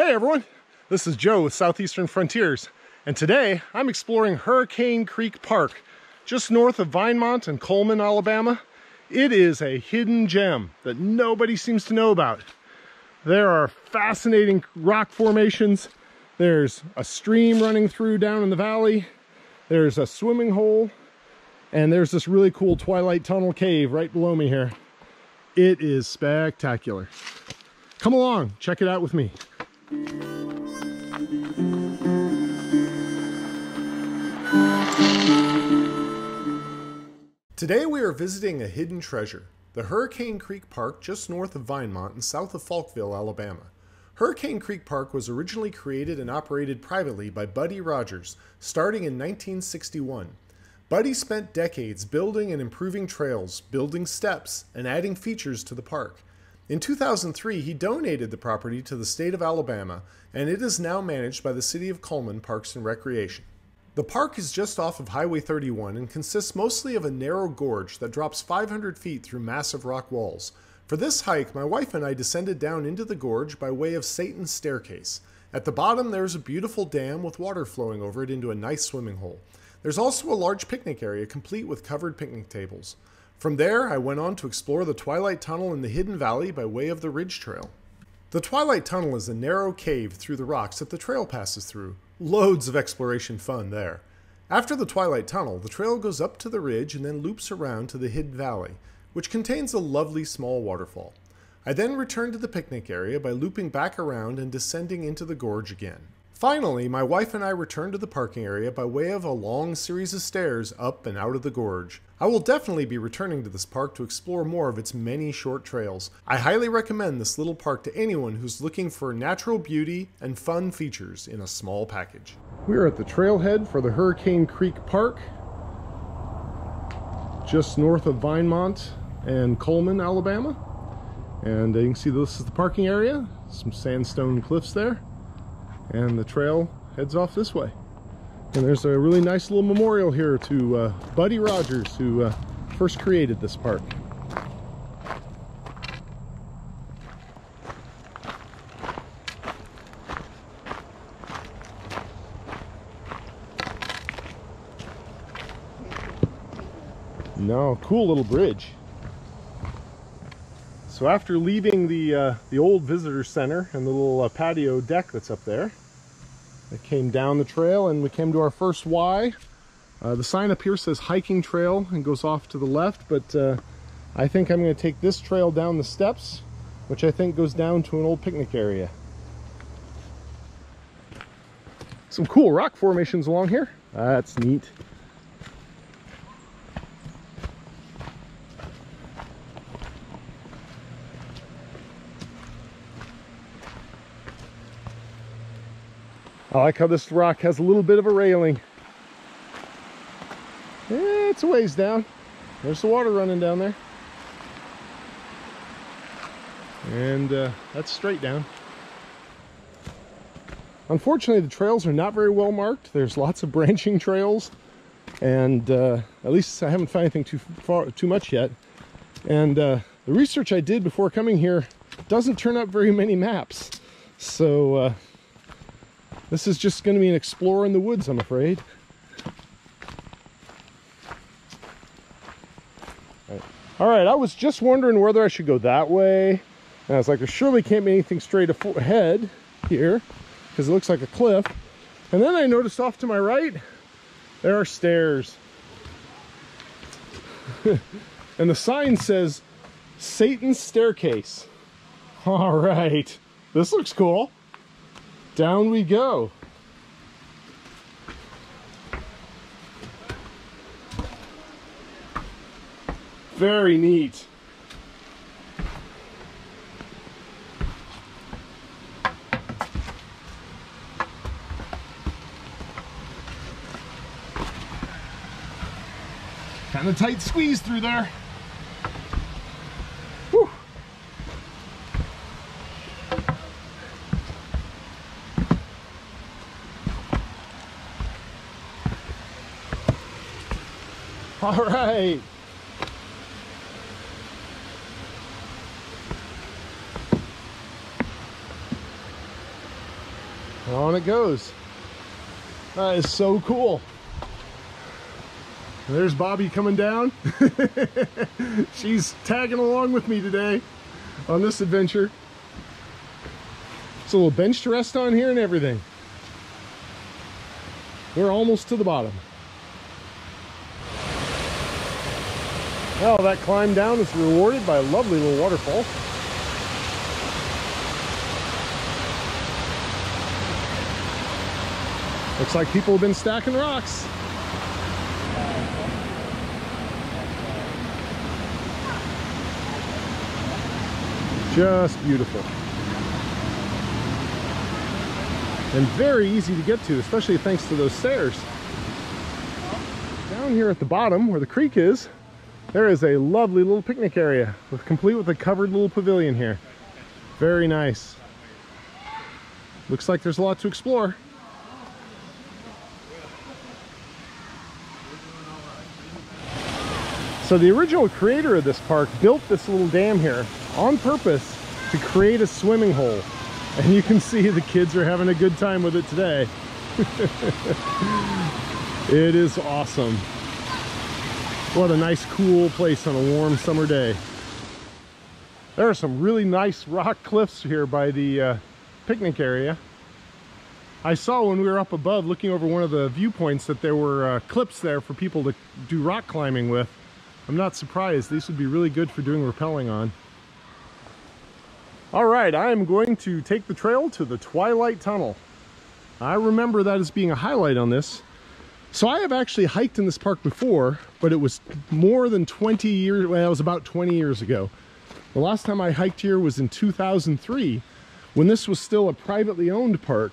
Hey everyone, this is Joe with Southeastern Frontiers, and today I'm exploring Hurricane Creek Park, just north of Vinemont and Cullman, Alabama. It is a hidden gem that nobody seems to know about. There are fascinating rock formations. There's a stream running through down in the valley. There's a swimming hole, and there's this really cool Twilight Tunnel cave right below me here. It is spectacular. Come along, check it out with me. Today we are visiting a hidden treasure, the Hurricane Creek Park just north of Vinemont and south of Falkville, Alabama. Hurricane Creek Park was originally created and operated privately by Buddy Rogers, starting in 1961. Buddy spent decades building and improving trails, building steps, and adding features to the park. In 2003, he donated the property to the state of Alabama, and it is now managed by the City of Cullman Parks and Recreation. The park is just off of Highway 31 and consists mostly of a narrow gorge that drops 500 feet through massive rock walls. For this hike, my wife and I descended down into the gorge by way of Satan's Staircase. At the bottom, there is a beautiful dam with water flowing over it into a nice swimming hole. There's also a large picnic area complete with covered picnic tables. From there, I went on to explore the Twilight Tunnel in the Hidden Valley by way of the Ridge Trail. The Twilight Tunnel is a narrow cave through the rocks that the trail passes through. Loads of exploration fun there. After the Twilight Tunnel, the trail goes up to the ridge and then loops around to the Hidden Valley, which contains a lovely small waterfall. I then returned to the picnic area by looping back around and descending into the gorge again. Finally, my wife and I returned to the parking area by way of a long series of stairs up and out of the gorge. I will definitely be returning to this park to explore more of its many short trails. I highly recommend this little park to anyone who's looking for natural beauty and fun features in a small package. We are at the trailhead for the Hurricane Creek Park, just north of Vinemont and Cullman, Alabama. And you can see this is the parking area, some sandstone cliffs there. And the trail heads off this way. And there's a really nice little memorial here to Buddy Rogers, who first created this park. No, cool little bridge. So after leaving the old visitor center and the little patio deck that's up there, I came down the trail and we came to our first Y. The sign up here says hiking trail and goes off to the left, but I think I'm going to take this trail down the steps, which I think goes down to an old picnic area. Some cool rock formations along here. That's neat. I like how this rock has a little bit of a railing. It's a ways down. There's the water running down there. And that's straight down. Unfortunately, the trails are not very well marked. There's lots of branching trails. And at least I haven't found anything too much yet. And the research I did before coming here doesn't turn up very many maps. So this is just going to be an explore in the woods, I'm afraid. All right, I was just wondering whether I should go that way. And I was like, there surely can't be anything straight ahead here, because it looks like a cliff. And then I noticed off to my right, there are stairs. And the sign says, Satan's Staircase. All right, this looks cool. Down we go. Very neat. Kind of tight squeeze through there. Whew. All right. On it goes. That is so cool. There's Bobby coming down. She's tagging along with me today on this adventure. There's a little bench to rest on here and everything. We're almost to the bottom. Well, that climb down is rewarded by a lovely little waterfall. Looks like people have been stacking rocks. Just beautiful. And very easy to get to, especially thanks to those stairs. Down here at the bottom where the creek is, there is a lovely little picnic area complete with a covered little pavilion here. Very nice. Looks like there's a lot to explore. So the original creator of this park built this little dam here on purpose to create a swimming hole. And you can see the kids are having a good time with it today. It is awesome. What a nice, cool place on a warm summer day. There are some really nice rock cliffs here by the picnic area. I saw when we were up above looking over one of the viewpoints that there were clips there for people to do rock climbing with. I'm not surprised. These would be really good for doing rappelling on. All right, I am going to take the trail to the Twilight Tunnel. I remember that as being a highlight on this. So I have actually hiked in this park before, but it was more than 20 years, well, it was about 20 years ago. The last time I hiked here was in 2003, when this was still a privately owned park.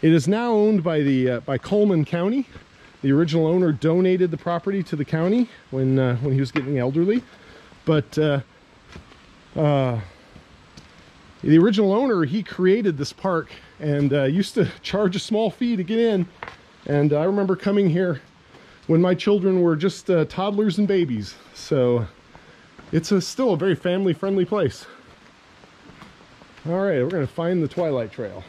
It is now owned by by Cullman County. The original owner donated the property to the county when he was getting elderly. But the original owner, he created this park and used to charge a small fee to get in. And I remember coming here when my children were just toddlers and babies. So it's still a very family-friendly place. All right, we're going to find the Twilight Trail.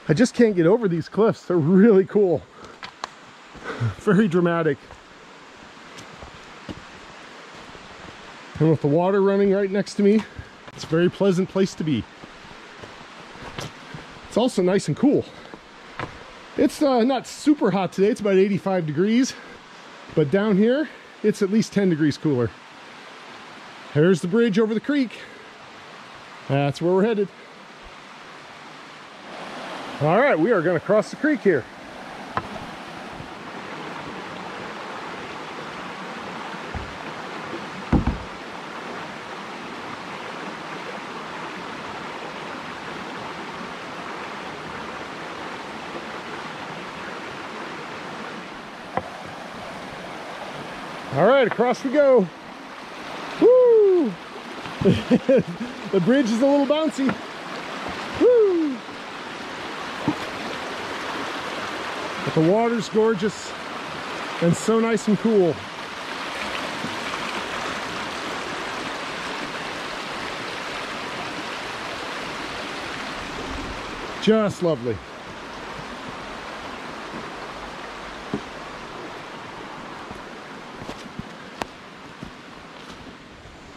I just can't get over these cliffs. They're really cool. Very dramatic. And with the water running right next to me, it's a very pleasant place to be. It's also nice and cool. It's not super hot today. It's about 85 degrees. But down here, it's at least 10 degrees cooler. There's the bridge over the creek. That's where we're headed. All right, we are going to cross the creek here. All right, across we go. Woo! The bridge is a little bouncy. Woo! But the water's gorgeous and so nice and cool. Just lovely.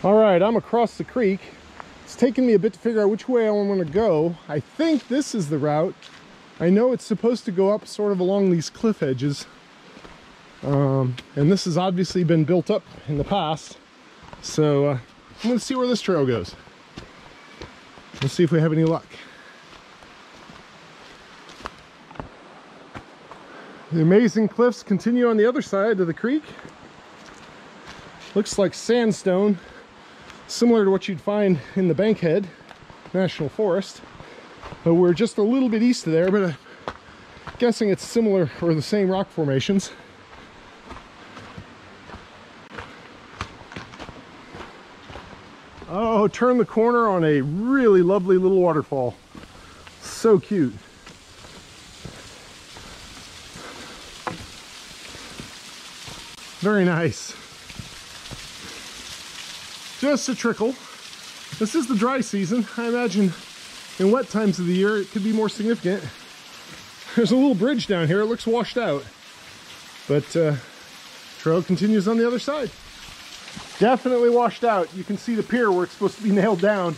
All right, I'm across the creek. It's taken me a bit to figure out which way I want to go. I think this is the route. I know it's supposed to go up sort of along these cliff edges. And this has obviously been built up in the past. So I'm going to see where this trail goes. Let's see if we have any luck. The amazing cliffs continue on the other side of the creek. Looks like sandstone, similar to what you'd find in the Bankhead National Forest. But we're just a little bit east of there, but I'm guessing it's similar or the same rock formations. Oh, turn the corner on a really lovely little waterfall. So cute. Very nice. Just a trickle. This is the dry season. I imagine in wet times of the year, it could be more significant. There's a little bridge down here. It looks washed out, but trail continues on the other side. Definitely washed out. You can see the pier where it's supposed to be nailed down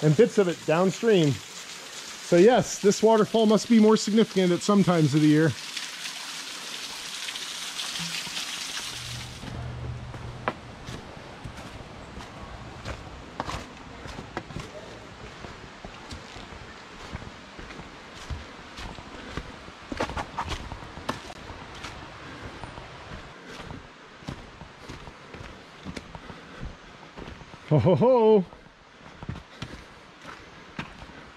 and bits of it downstream. So yes, this waterfall must be more significant at some times of the year. Ho ho ho!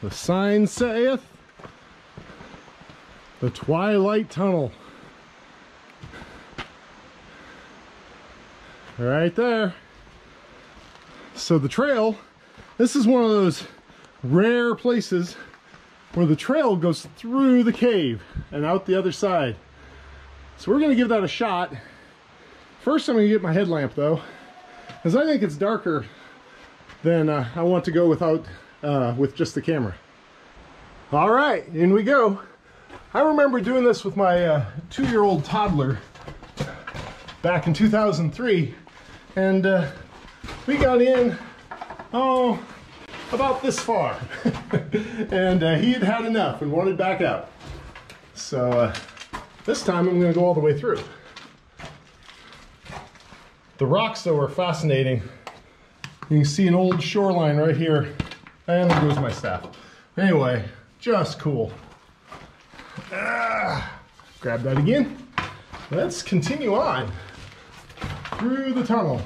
The sign saith the Twilight Tunnel. Right there. So the trail, this is one of those rare places where the trail goes through the cave and out the other side. So we're gonna give that a shot. First I'm gonna get my headlamp though, because I think it's darker than I want to go with just the camera. All right, in we go. I remember doing this with my 2-year-old toddler back in 2003, and we got in, about this far, and he had had enough and wanted back out. So this time I'm going to go all the way through. The rocks though are fascinating. You can see an old shoreline right here. And there goes my staff. Anyway, just cool. Grab that again. Let's continue on through the tunnel.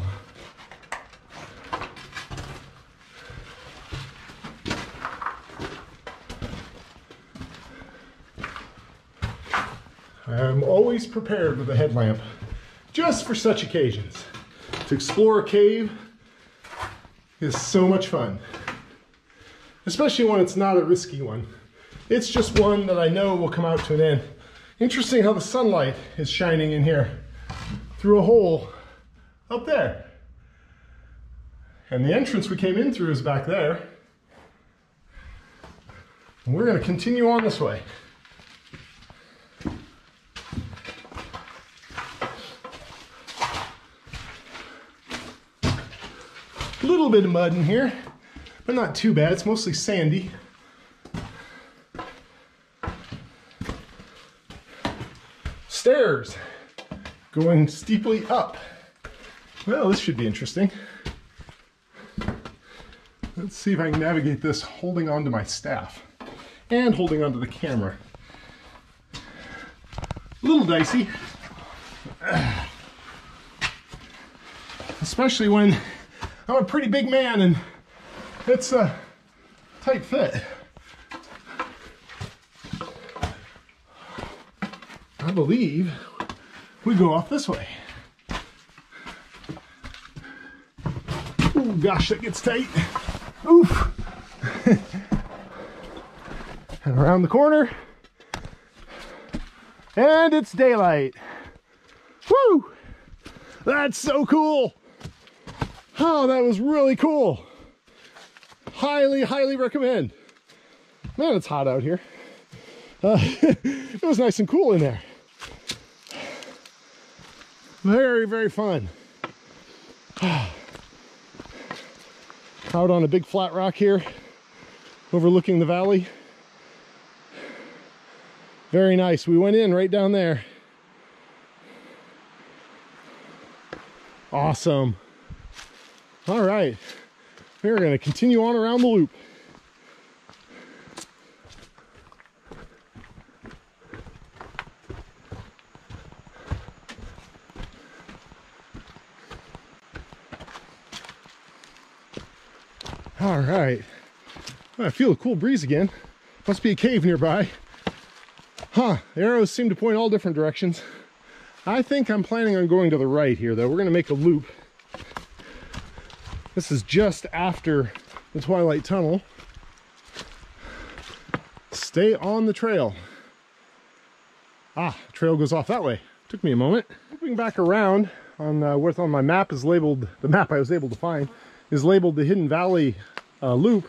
I'm always prepared with a headlamp, just for such occasions. To explore a cave is so much fun. Especially when it's not a risky one. It's just one that I know will come out to an end. Interesting how the sunlight is shining in here through a hole up there. And the entrance we came in through is back there. And we're going to continue on this way. A little bit of mud in here, but not too bad. It's mostly sandy. Stairs going steeply up. Well, this should be interesting. Let's see if I can navigate this holding onto my staff and holding onto the camera. A little dicey, especially when I'm a pretty big man and it's a tight fit. I believe we go off this way. Oh gosh, that gets tight. Oof. And around the corner. And it's daylight. Woo! That's so cool. Oh, that was really cool. Highly, highly recommend. Man, it's hot out here. It was nice and cool in there. Very, very fun. Out on a big flat rock here, overlooking the valley. Very nice. We went in right down there. Awesome. All right, we're going to continue on around the loop. All right, I feel a cool breeze again. Must be a cave nearby. Huh, the arrows seem to point all different directions. I think I'm planning on going to the right here though. We're going to make a loop. This is just after the Twilight Tunnel. Stay on the trail. Ah, the trail goes off that way. Took me a moment. Moving back around on what's on my map is labeled, the map I was able to find, is labeled the Hidden Valley loop.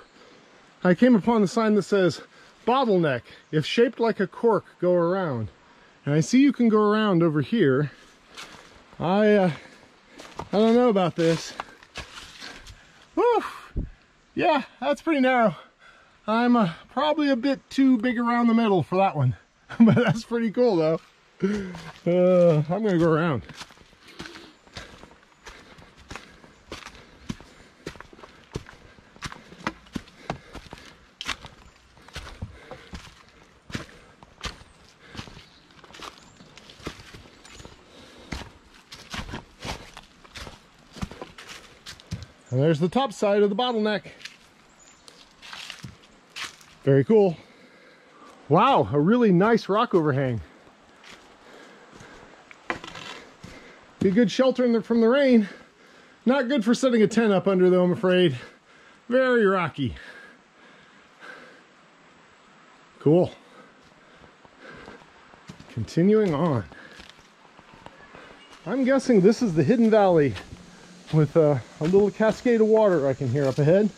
I came upon the sign that says, bottleneck, if shaped like a cork, go around. And I see you can go around over here. I don't know about this. Whew. Yeah, that's pretty narrow. I'm probably a bit too big around the middle for that one. But that's pretty cool though. I'm gonna go around. And there's the top side of the bottleneck. Very cool. Wow, a really nice rock overhang. Be a good shelter from the rain. Not good for setting a tent up under though, I'm afraid. Very rocky. Cool. Continuing on. I'm guessing this is the hidden valley with a little cascade of water I can hear up ahead.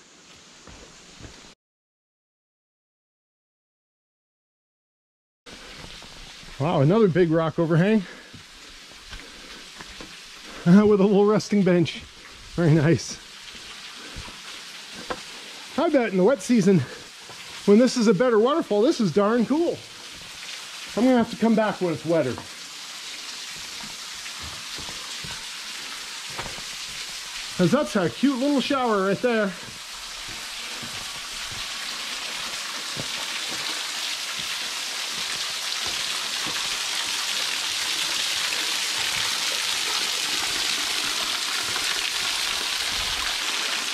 Wow, another big rock overhang with a little resting bench. Very nice. I bet in the wet season, when this is a better waterfall, this is darn cool. I'm gonna have to come back when it's wetter. Because that's a cute little shower right there.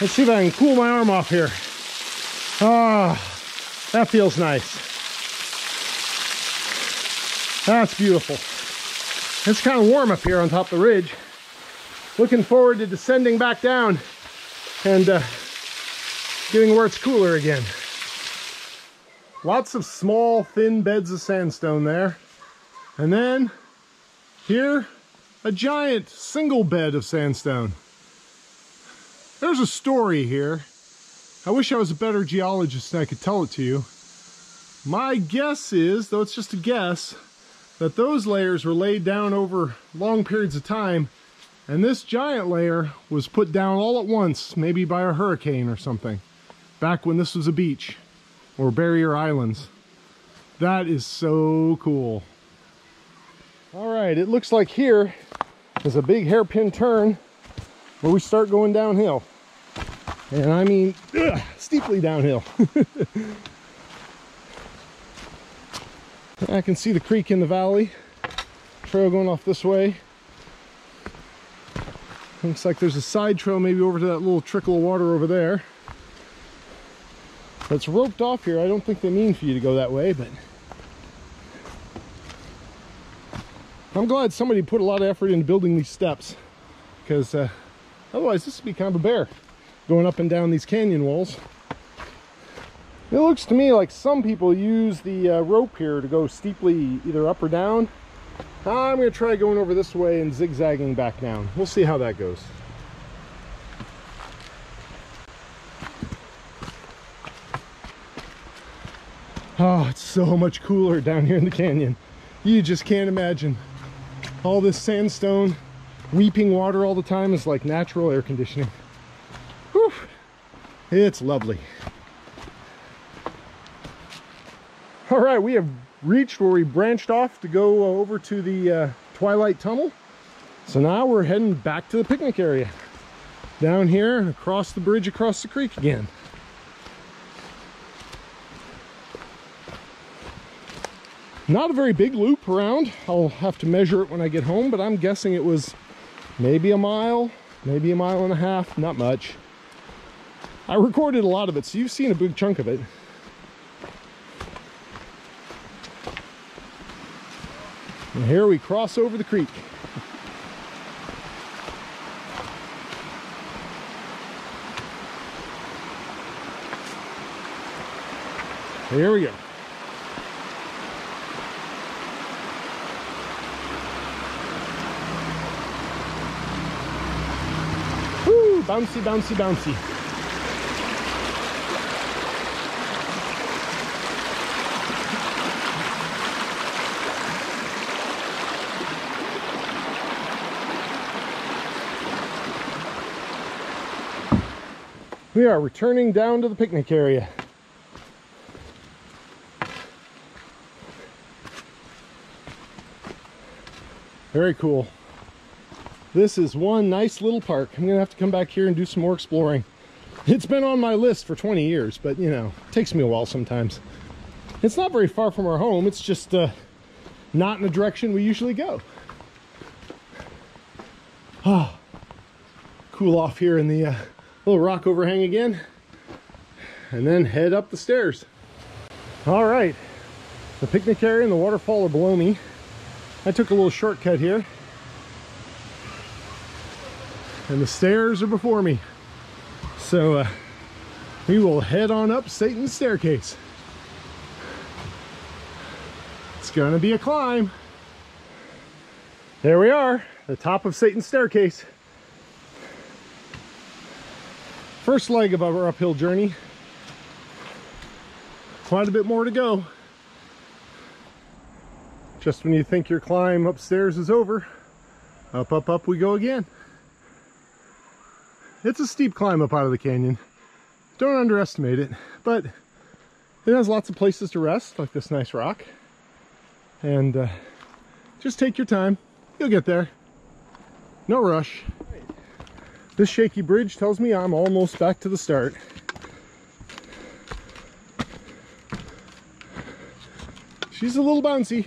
Let's see if I can cool my arm off here. Ah, that feels nice. That's beautiful. It's kind of warm up here on top of the ridge. Looking forward to descending back down and getting where it's cooler again. Lots of small, thin beds of sandstone there. And then here, a giant single bed of sandstone. There's a story here. I wish I was a better geologist and I could tell it to you. My guess is, though it's just a guess, that those layers were laid down over long periods of time, and this giant layer was put down all at once, maybe by a hurricane or something, back when this was a beach or barrier islands. That is so cool. All right, it looks like here is a big hairpin turn where we start going downhill. And I mean, steeply downhill. I can see the creek in the valley. Trail going off this way. Looks like there's a side trail maybe over to that little trickle of water over there. That's roped off here. I don't think they mean for you to go that way, but I'm glad somebody put a lot of effort into building these steps, because otherwise this would be kind of a bear going up and down these canyon walls. It looks to me like some people use the rope here to go steeply either up or down. I'm going to try going over this way and zigzagging back down. We'll see how that goes. Oh, it's so much cooler down here in the canyon. You just can't imagine. All this sandstone, weeping water all the time is like natural air conditioning. Whew. It's lovely. All right, we have reached where we branched off to go over to the Twilight Tunnel. So now we're heading back to the picnic area. Down here and across the bridge across the creek again. Not a very big loop around. I'll have to measure it when I get home, but I'm guessing it was maybe a mile, maybe a mile and a half, not much. I recorded a lot of it, so you've seen a big chunk of it. And here we cross over the creek. Here we go. Woo, bouncy, bouncy, bouncy. We are returning down to the picnic area. Very cool. This is one nice little park. I'm gonna have to come back here and do some more exploring. It's been on my list for 20 years, but you know, it takes me a while sometimes. It's not very far from our home. It's just not in the direction we usually go. Ah, cool off here in the little rock overhang again, and then head up the stairs. All right, the picnic area and the waterfall are below me. I took a little shortcut here, and the stairs are before me. So we will head on up Satan's staircase. It's gonna be a climb. There we are, the top of Satan's staircase. First leg of our uphill journey. Quite a bit more to go. Just when you think your climb upstairs is over, up, up, up we go again. It's a steep climb up out of the canyon. Don't underestimate it, but it has lots of places to rest, like this nice rock. And just take your time. You'll get there. No rush. This shaky bridge tells me I'm almost back to the start. She's a little bouncy.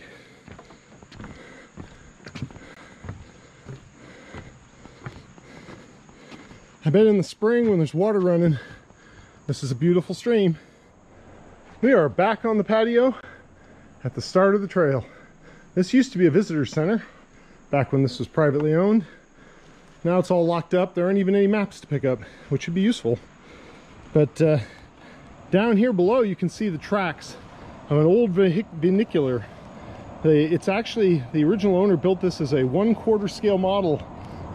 I bet in the spring when there's water running, this is a beautiful stream. We are back on the patio at the start of the trail. This used to be a visitor center back when this was privately owned. Now it's all locked up. There aren't even any maps to pick up, which would be useful. But down here below you can see the tracks of an old vernacular. It's actually, the original owner built this as a 1/4 scale model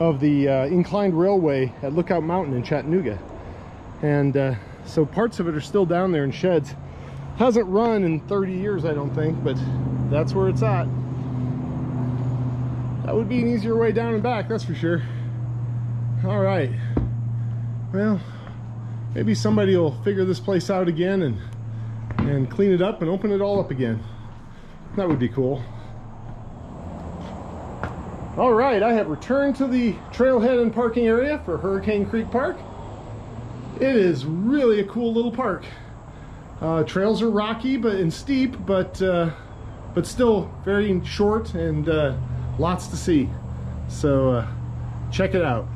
of the inclined railway at Lookout Mountain in Chattanooga. And so parts of it are still down there in sheds. Hasn't run in 30 years, I don't think, but that's where it's at. That would be an easier way down and back, that's for sure. All right, well, maybe somebody will figure this place out again and clean it up and open it all up again. That would be cool. All right, I have returned to the trailhead and parking area for Hurricane Creek Park. It is really a cool little park. Trails are rocky and steep, but still very short and lots to see. So check it out.